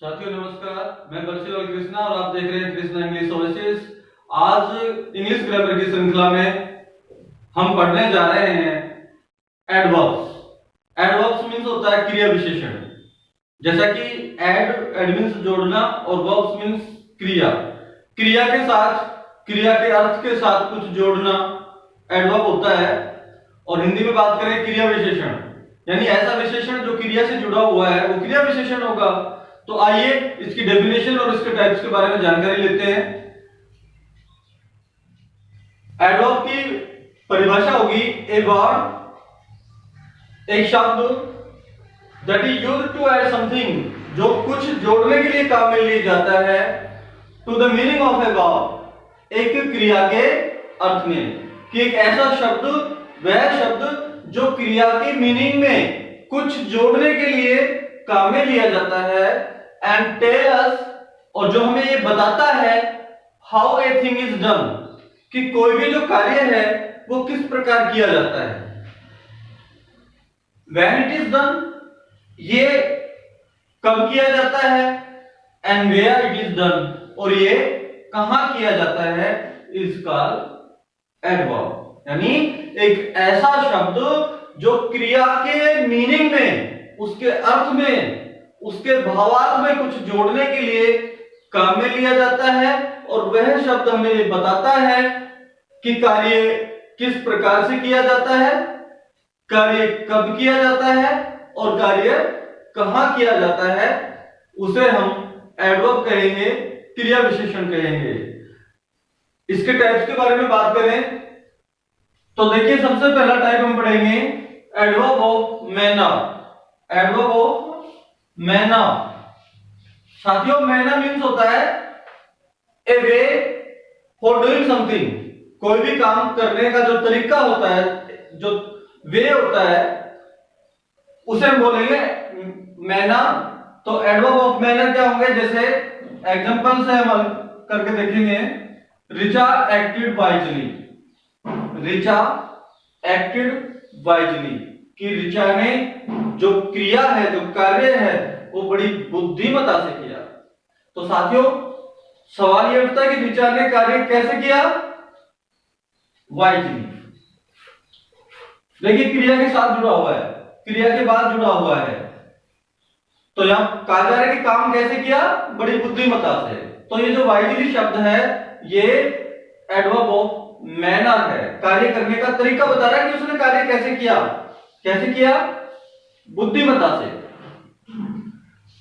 साथियों नमस्कार, मैं बर्षिलाल कृष्णा और आप देख रहे हैं कृष्णा इंग्लिश ओएसिस। आज इंग्लिश ग्रामर की श्रृंखला में हम पढ़ने जा रहे हैं एडवर्ब्स। एडवर्ब्स मींस होता है क्रिया विशेषण। जैसा कि एड मींस जोड़ना और वर्ब्स मींस क्रिया। क्रिया के साथ, क्रिया के अर्थ के साथ कुछ जोड़ना एडवर्ब होता है। और हिंदी में बात करें क्रिया विशेषण, यानी ऐसा विशेषण जो क्रिया से जुड़ा हुआ है वो क्रिया विशेषण होगा। तो आइए इसकी डेफिनेशन और इसके टाइप्स के बारे में जानकारी लेते हैं। एडवर्ब की परिभाषा होगी ए वर्ड, एक शब्द that is used to add something, जो कुछ जोड़ने के लिए काम में लिया जाता है, to the meaning of a verb, एक क्रिया के अर्थ में। कि एक ऐसा शब्द, वह शब्द जो क्रिया के मीनिंग में कुछ जोड़ने के लिए काम में लिया जाता है, एंड टेल अस, और जो हमें ये बताता है, how a thing is done, कि कोई भी जो कार्य है वो किस प्रकार किया जाता है। व्हेन इट इज डन, ये कब किया जाता है, and where it is done, और ये कहां किया जाता है, इज कॉल्ड एडवर्ब। यानी एक ऐसा शब्द जो क्रिया के मीनिंग में, उसके अर्थ में, उसके भावार्थ में कुछ जोड़ने के लिए काम में लिया जाता है, और वह शब्द हमें ये बताता है कि कार्य किस प्रकार से किया जाता है, कार्य कब किया जाता है, और कार्य कहां किया जाता है। उसे हम एडवर्ब कहेंगे, क्रिया विशेषण कहेंगे। इसके टाइप्स के बारे में बात करें तो देखिए, सबसे पहला टाइप हम पढ़ेंगे adverb of manner. Adverb of manner, साथियों मैनर मीन्स होता है ए वे फॉर डूइंग समथिंग। कोई भी काम करने का जो तरीका होता है, जो वे होता है, उसे हम बोलेंगे मैनर। तो एडवर्ब ऑफ मैनर क्या होंगे, जैसे एग्जांपल से हम करके देखेंगे। Richa acted wisely, Richa acted wisely, कि रिचा ने जो क्रिया है, जो कार्य है, वो बड़ी बुद्धिमता से किया। तो साथियों सवाल ये उठता है कि रिचा ने कार्य कैसे किया, वाइजली। देखिए क्रिया के साथ जुड़ा हुआ है, क्रिया के बाद जुड़ा हुआ है। तो यहां कहा जा रहा है कि काम कैसे किया, बड़ी बुद्धिमता से। तो ये जो वाइजली शब्द है ये एडवर्ब ऑफ मैनर है, कार्य करने का तरीका बता रहा है कि उसने कार्य कैसे किया। कैसे किया, बुद्धिमता से।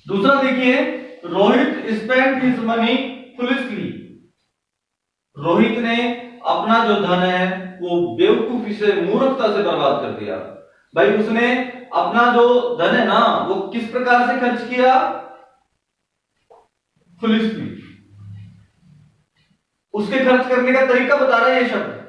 दूसरा देखिए, Rohit spent his money foolishly. Rohit ने अपना जो धन है वो बेवकूफी से, मूर्खता से बर्बाद कर दिया। भाई उसने अपना जो धन है ना वो किस प्रकार से खर्च किया, फुलिशली। उसके खर्च करने का तरीका बता रहा है ये शब्द,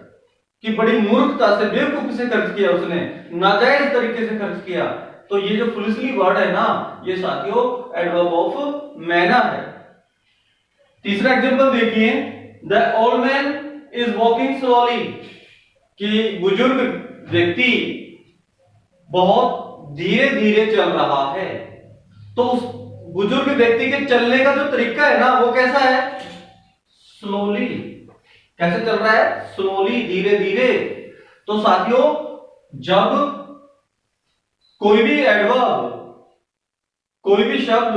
कि बड़ी मूर्खता से, बेवकूफी से खर्च किया उसने, नाजायज तरीके से खर्च किया। तो ये जो फुलिशली वर्ड है ना, ये साथियों एडवर्ब ऑफ मैनर है। तीसरा एग्जांपल देखिए, the old man is walking slowly, कि बुजुर्ग व्यक्ति बहुत धीरे धीरे चल रहा है। तो उस बुजुर्ग व्यक्ति के चलने का जो तरीका है ना वो कैसा है, स्लोली। कैसे चल रहा है, स्लोली, धीरे धीरे। तो साथियों जब कोई भी एडवर्ब, कोई भी शब्द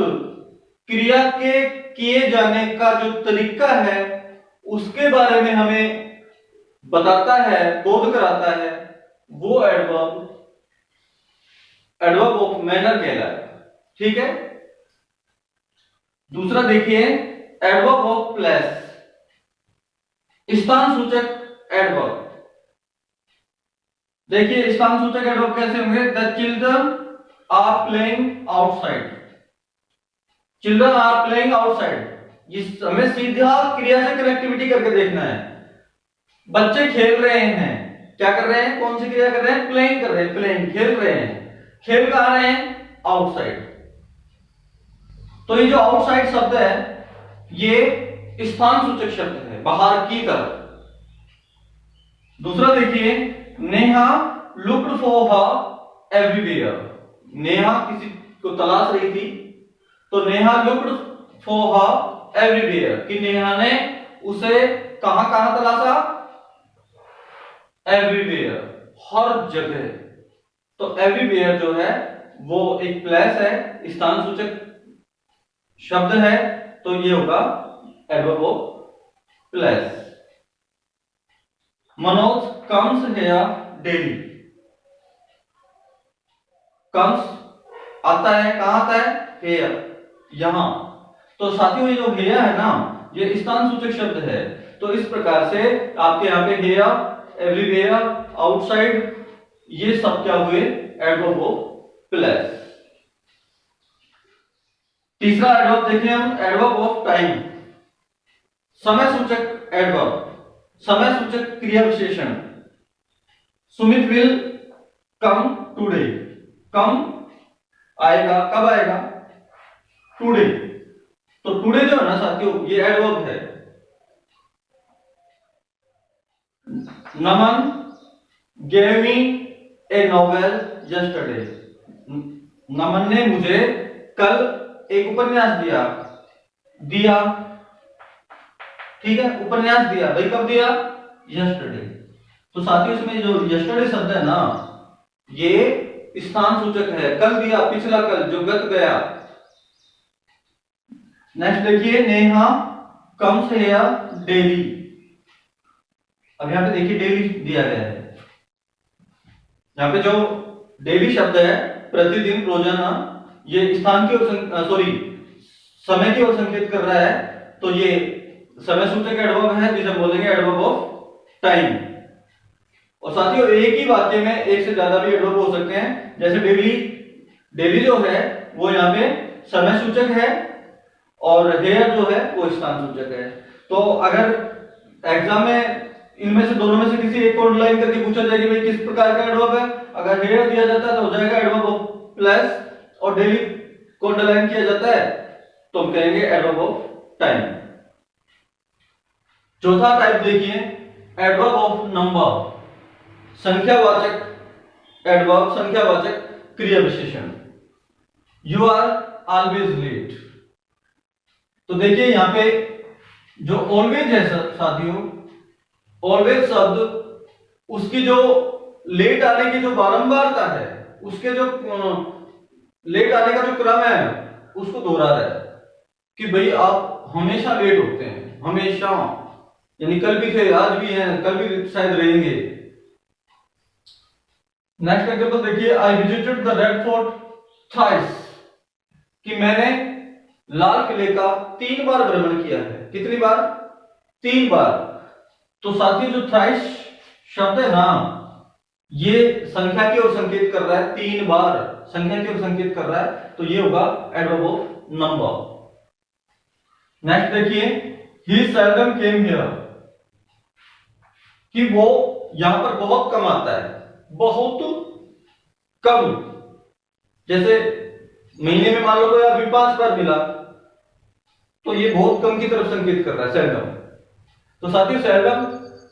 क्रिया के किए जाने का जो तरीका है उसके बारे में हमें बताता है, बोध कराता है, वो एडवर्ब ऑफ मैनर कहलाएगा। ठीक है। दूसरा देखिए एडवर्ब ऑफ प्लेस, स्थान सूचक एडवर्ब। देखिए स्थान सूचक एडवर्ब कैसे होंगे, the children are playing outside. Children are playing outside, हमें सीधा क्रिया से कनेक्टिविटी करके देखना है। बच्चे खेल रहे हैं, क्या कर रहे हैं, कौन सी क्रिया कर रहे हैं, प्लेइंग कर रहे हैं, प्लेइंग खेल रहे हैं। खेल कहां रहे हैं, आउटसाइड। तो ये जो आउटसाइड शब्द है ये स्थान सूचक शब्द है, बाहर की तरफ। दूसरा देखिए, Neha looked for her everywhere. Neha किसी को तलाश रही थी, तो Neha looked for her everywhere, कि नेहा ने उसे कहां कहां तलाशा, एवरीवेयर, हर जगह। तो एवरीवेयर जो है वो एक प्लेस है, स्थान सूचक शब्द है, तो ये होगा adverb of place. Manoj comes here daily, comes आता है, कहां आता है, हियर, यहां। तो साथियों ये जो हियर है ना, ये स्थान सूचक शब्द है। तो इस प्रकार से आपके यहाँ पे हियर, एवरीवेयर, आउटसाइड, ये सब क्या हुए, एडवर्ब ऑफ प्लेस। तीसरा एडवर्ब देखिए हम, एडवर्ब ऑफ टाइम, समय सूचक एडवर्ब, समय सूचक क्रिया विशेषण। सुमित विल कम टुडे, कम आएगा, कब आएगा, टुडे। तो टुडे जो है ना साथियों, ये एडवर्ब है। नमन gave me a novel yesterday, नमन ने मुझे कल एक उपन्यास दिया, दिया, ठीक है, उपन्यास दिया, भाई कब दिया, yesterday। तो साथियों इसमें जो yesterday शब्द है ना, ये स्थान सूचक है, कल दिया, पिछला कल, जो गत गया। नेक्स्ट देखिए, नेहा कम्स हियर डेली, अब यहां पे देखिए डेली दिया गया है। यहाँ पे जो डेली शब्द है, प्रतिदिन, रोजाना, ये स्थान की ओर, सॉरी, समय की ओर संकेत कर रहा है। तो ये समय सूचक एडवर्ब है, जिसे बोलेंगे एडवर्ब ऑफ टाइम। और साथियों एक ही वाक्य में एक से ज्यादा भी एडवर्ब हो सकते हैं, जैसे डेली, डेली जो है वो यहाँ पे समय सूचक है, और हेयर जो है वो स्थान सूचक है। तो अगर एग्जाम में इनमें से दोनों में से किसी एक को अंडरलाइन करके पूछा जाए कि भाई किस प्रकार का एडवर्ब है, अगर हेयर दिया जाता है तो हो जाएगा एडवर्ब ऑफ प्लेस, और डेली को अंडरलाइन किया जाता है तो हम कहेंगे एडवर्ब ऑफ टाइम। चौथा टाइप देखिए, एडवर्ब ऑफ नंबर, संख्यावाचक एडवर्ब, संख्यावाचक क्रिया विशेषण। यू आर ऑलवेज लेट, तो देखिए यहां पे जो ऑलवेज है साथियों, ऑलवेज शब्द, उसकी जो लेट आने की जो बारंबारता है, उसके जो लेट आने का जो क्रम है उसको दोहरा रहा है, कि भाई आप हमेशा लेट होते हैं, हमेशा, यानी कल भी थे, आज भी हैं, कल भी शायद रहेंगे। नेक्स्ट एग्जांपल देखिए, I visited the red fort thrice, कि मैंने लाल किले का 3 बार भ्रमण किया है। कितनी बार, 3 बार। तो साथियों जो थ्राइस शब्द है ना, ये संख्या की ओर संकेत कर रहा है, 3 बार संख्या की ओर संकेत कर रहा है, तो ये होगा एडवर्ब ऑफ नंबर। नेक्स्ट देखिए, ही सेल्डम केम हियर, कि वो यहां पर बहुत कम आता है, बहुत कम। जैसे महीने में मान लो कोई आदमी 5 बार मिला, तो ये बहुत कम की तरफ संकेत कर रहा है, सेल्डम। तो साथियों सेल्डम,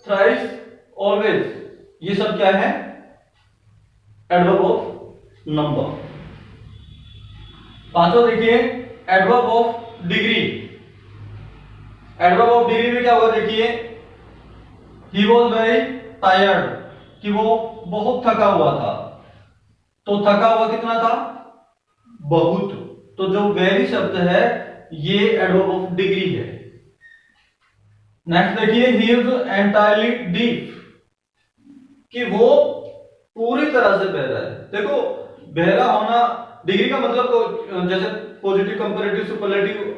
थ्राइस, ऑलवेज, ये सब क्या है, एडवर्ब ऑफ नंबर। पांचवा देखिए, adverb of degree. Adverb of degree में क्या होगा देखिए, ही वॉज वेरी टायर्ड, कि वो बहुत थका हुआ था। तो थका हुआ कितना था, बहुत। तो जो वेरी शब्द है ये एडवर्ब ऑफ डिग्री है। नेक्स्ट देखिए, ही इज एंटायरली डीफ, कि वो पूरी तरह से बहरा है। देखो बहरा होना, डिग्री का मतलब को, जैसे पॉजिटिव, कंपैरेटिव, सुपरलेटिव,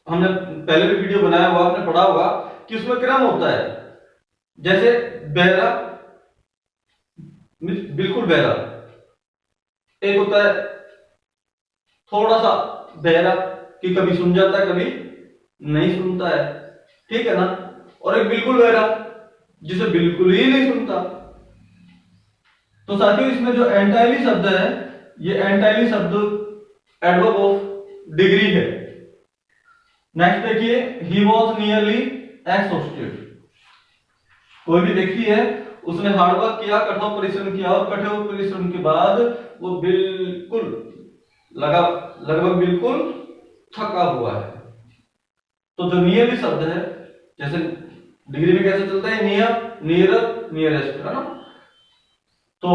हमने पहले भी वीडियो बनाया हुआ, आपने पढ़ा होगा कि उसमें क्रम होता है। जैसे बहरा, बिल्कुल बहरा, एक होता है थोड़ा सा बहरा, कि कभी सुन जाता है, कभी नहीं सुनता है, ठीक है ना। और एक बिल्कुल बहरा, जिसे बिल्कुल ही नहीं सुनता। तो साथियों इसमें जो एंटायरली शब्द है, ये एंटायरली शब्द एडवर्ब ऑफ डिग्री है। नेक्स्ट देखिए, ही वॉज नियरली एक्सॉस्टेड, कोई भी व्यक्ति है, उसने हार्डवर्क किया, कठोर परिश्रम किया, और कठोर परिश्रम के बाद वो बिल्कुल लगभग बिल्कुल थका हुआ है। तो जो नियरली शब्द है, जैसे डिग्री में कैसे चलता है, नियर, नियरर, नियरेस्ट, है ना। तो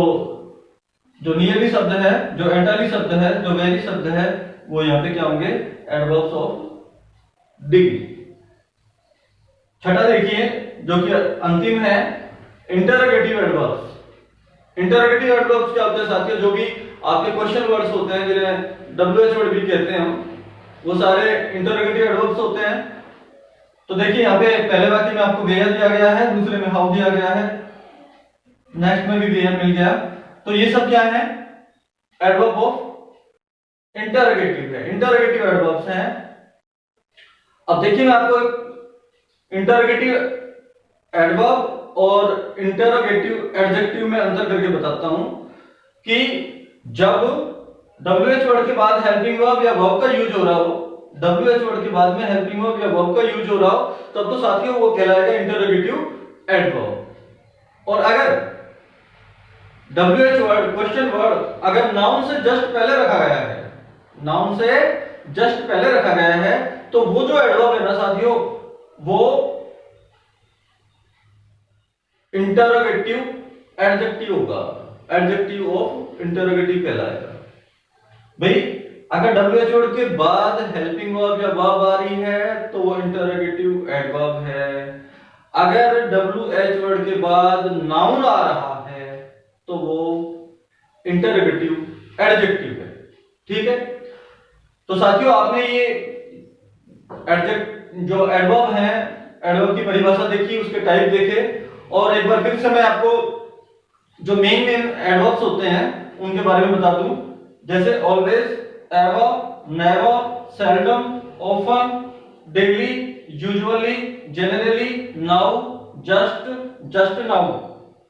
जो नियरली शब्द है, जो एंटायरली शब्द है, जो वेरी शब्द है, वो यहाँ पे क्या होंगे, एडवर्ब्स ऑफ डिग्री। छठा देखिए जो कि अंतिम है, इंटरोगेटिव एडवर्ब्स। इंटरोगेटिव एडवर्ब्स क्या होते हैं साथियों, जो भी आपके क्वेश्चन वर्ड्स होते हैं, जिन्हें डब्ल्यूएच वर्ड भी कहते हैं हम, वो सारे इंटरोगेटिव एडवर्ब्स होते हैं। तो देखिए यहाँ पे पहले वाक्य में आपको वेयर दिया गया है, दूसरे में हाउ दिया गया है, नेक्स्ट में भी वेयर मिल गया। तो ये सब क्या है, एडवर्ब ऑफ इंटरोगेटिव है, इंटरोगेटिव एडवर्ब्स हैं। अब देखिए मैं आपको इंटरोगेटिव एडवर्ब और इंटरोगेटिव एडजेक्टिव में अंतर करके बताता हूं कि जब WH वर्ड के बाद हेल्पिंग वर्ब या वर्ब का यूज हो रहा हो, WH वर्ड के बाद में हेल्पिंग वर्ब या वर्ब का यूज हो रहा हो, तब तो साथियों वो कहलाएगा इंटरोगेटिव एडवर्ब। और अगर WH वर्ड, क्वेश्चन वर्ड अगर नाउन से जस्ट पहले रखा गया है, नाउन से जस्ट पहले रखा गया है, तो वो जो एडवर्ब है ना साथियों, वो इंटरोगेटिव एडजेक्टिव होगा, एडजेक्टिव ऑफ इंटरोगेटिव कहलाएगा। भाई अगर WH वर्ड के बाद हेल्पिंग वर्ब या वर्ब आ रही है तो वो इंटरोगेटिव एडवर्ब है। अगर WH वर्ड के बाद नाउन आ रहा है तो वो इंटरोगेटिव एडजेक्टिव है। ठीक है, तो साथियों आपने ये जो एडवर्ब है, एडवर्ब की परिभाषा देखी, उसके टाइप देखे, और एक बार फिर से मैं आपको जो मेन एडवर्ब्स होते हैं उनके बारे में बता दूं। जैसे always, ever, never, seldom, often, daily, usually, generally, now, just, just now,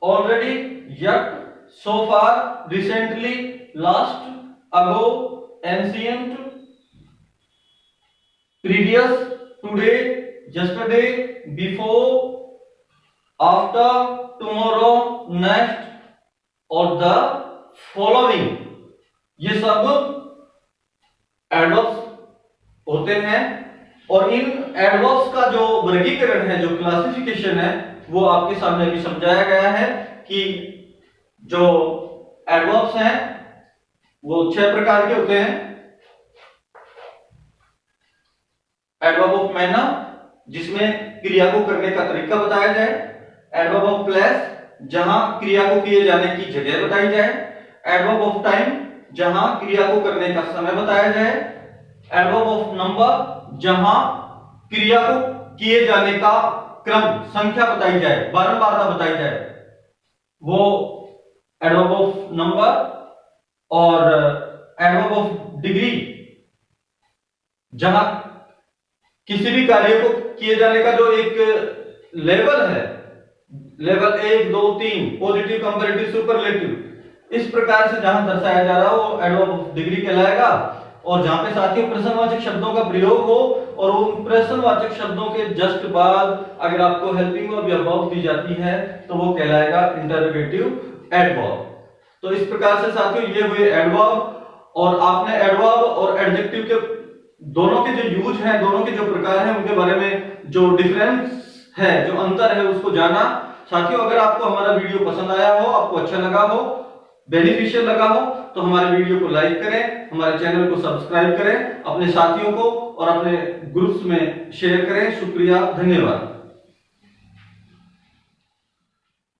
already, yet, so far, recently, last, ago, ancient, previous, today, yesterday, before, after, tomorrow, next और the following, ये सब एडवर्ब्स होते हैं। और इन एडवर्ब्स का जो वर्गीकरण है, जो क्लासिफिकेशन है, वो आपके सामने भी समझाया गया है कि जो एडवर्ब्स हैं वो 6 प्रकार के होते हैं। एडवर्ब ऑफ मैनर, जिसमें क्रिया को करने का तरीका बताया जाए। एडवर्ब ऑफ प्लेस, जहां क्रिया को किए जाने की जगह बताई जाए। एडवर्ब ऑफ टाइम, जहां क्रिया को करने का समय बताया जाए। एडवर्ब ऑफ नंबर, जहां क्रिया को किए जाने का क्रम, संख्या बताई जाए, बारंबारता बताई जाए, वो एडवर्ब ऑफ नंबर। और एडवर्ब ऑफ डिग्री, जहां किसी भी कार्य को किए जाने का जो एक लेवल है, लेवल 1, 2, 3, पॉजिटिव, कंपैरेटिव, सुपरलेटिव, इस प्रकार से जहां दर्शाया जा रहा हो वो एडवर्ब ऑफ डिग्री कहलाएगा। और जहां पे साथियों प्रश्नवाचक शब्दों का प्रयोग हो और उन प्रश्नवाचक शब्दों के जस्ट बाद अगर आपको हेल्पिंग वर्ब या वर्ब दी जाती है तो वो कहलाएगा इंटरोगेटिव एडवर्ब। तो इस प्रकार से साथियों ये हुए एडवर्ब। और आपने एडवर्ब और एडजेक्टिव के दोनों के जो यूज हैं, दोनों के जो प्रकार हैं, उनके बारे में जो डिफरेंस है, जो अंतर है, उसको जाना। साथियों अगर आपको हमारा वीडियो पसंद आया हो, आपको अच्छा लगा हो, बेनिफिशियल लगा हो, तो हमारे वीडियो को लाइक करें, हमारे चैनल को सब्सक्राइब करें, अपने साथियों को और अपने ग्रुप्स में शेयर करें। शुक्रिया, धन्यवाद।